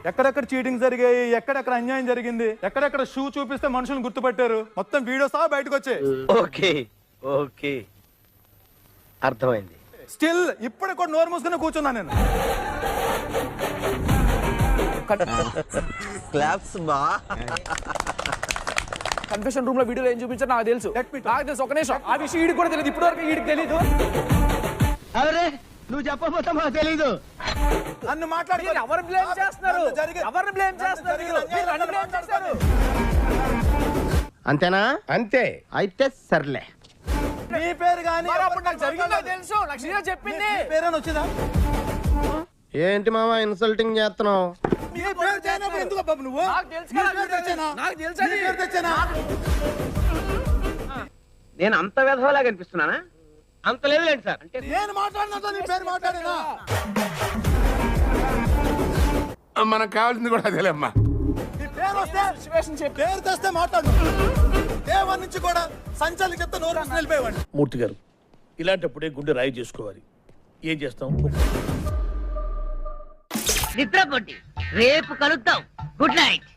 ఎక్కడెక్కడ చీటింగ్ జరిగాయి, ఎక్కడెక్కడ అన్యాయం జరిగింది, ఎక్కడెక్కడ షూ చూపిస్తే మనుషులను గుర్తుపట్టారు, మొత్తం వీడియో సహా బయటకు వచ్చాయి. ఓకే ఓకే అర్థమైంది. స్టిల్ ఇప్పుడు కూడా నోరు మూసుకుని కూర్చున్నా నేను. క్లాప్స్ బా. కన్ఫెషన్ రూమ్ లో వీడియోలో ఏం చూపించారు నాకు తెలుసు. నాకు తెలుసు, ఒక నిమిషం. ఆ విషయం వీడికి కూడా తెలియదు, ఇప్పటి వరకు వీడికి తెలియదు. అరే నువ్వు చెప్పబోతా మాకు తెలీదు. నన్ను మాట్లాడి ఎవరు బ్లేమ్ చేస్తున్నారు? ఎవరిని బ్లేమ్ చేస్తున్నారు? మీరు నన్ను blame చేస్తారు. అంతేనా? అంతే. అయితే సర్లే. నీ పేరు కానీ మరి అప్పుడు నాకు జరిగిందో తెలుసు, నాకు శ్రీజ చెప్పింది. పేరేనా వచ్చిందా? ఏంటి మామ ఇన్సల్టింగ్ చేస్తున్నావు? నీ పేరు చేయనప్పుడు ఎందుకు బాబు నువ్వు? నాకు తెలుసు నీ కదా, పేరు తెచ్చానా? నాకు తెలుసు నీ అది. పేరు తెచ్చానా? నేను అంత వెధవలా కనిపిస్తున్నానా? అంత లేదులేండి సార్. అంటే నేను మాట్లాడినా నీ పేరు మాట్లాడినా? మనకు కావాల్సింది కూడా అదేలేమ్మా. నీ పేరు వస్తే సిచ్యువేషన్ చెప్పి పేరు తెస్తే మాట్లాడు. దేవన్ నుంచి కూడా సంచాలకి ఎంత నోరు మూసుకుని వెళ్ళిపోయేవాడిని. మూర్తి గారు, ఇలాంటప్పుడే గుండె రాయి చేసుకోవాలి. ఏం చేస్తాం? నిద్రపోండి, రేపు కలుద్దాం. Good night.